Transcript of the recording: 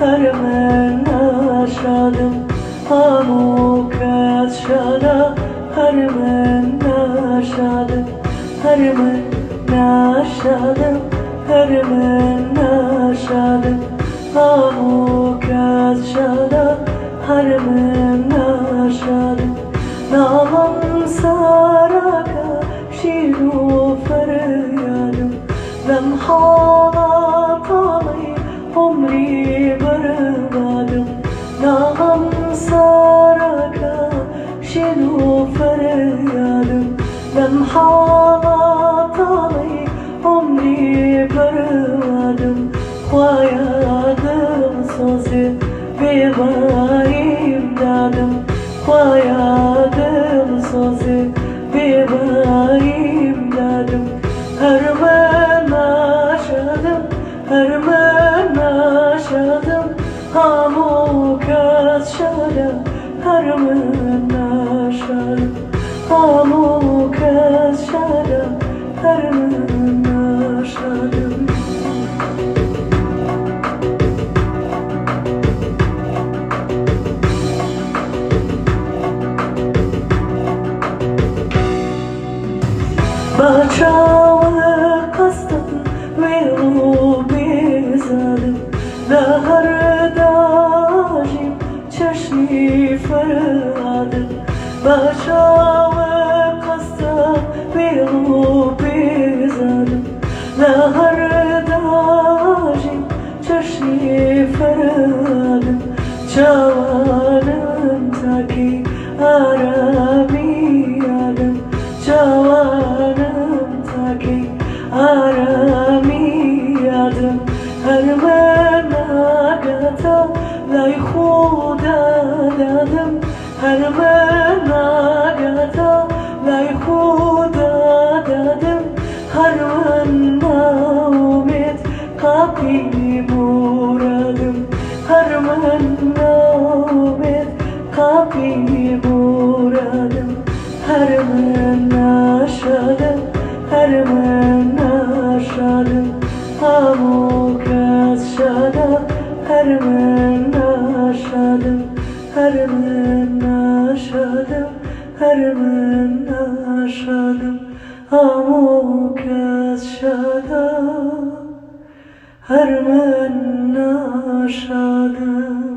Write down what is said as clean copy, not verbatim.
هر من نشدم همو کس شدم هر من نشدم هر من نشدم هر من نشدم همو کس شدم هر من نشدم نامم سرکه شیر و فریادم لمحات علی عمری بربادم نامم سرکه شیر و فریادم لمحات علی عمری بربادم خواهدم سوزی بیباییم دادم خواهدم سوزی بیباییم دادم هر من نشدم هر من نشدم همو کس شدم هر من نشدم همو کس شدم هر من نشدم بچاو قصدم ویلو بیزدم لهر داجیم چشمی فرادم بچاو قصدم ویلو بیزدم لهر داجیم چشمی فرادم جوانم تاکی آرامی آدم جوانم تاکی آرامی آدم هر من آگتا لای خدا دادم هر من آگتا لای خدا دادم هر من ناامید قاپی موردم هر من ناامید قاپی موردم هر من نشدم هر من نشدم همو کس شدم هر من نشدم هر من نشدم هر من نشدم همو کس شدم هر من نشدم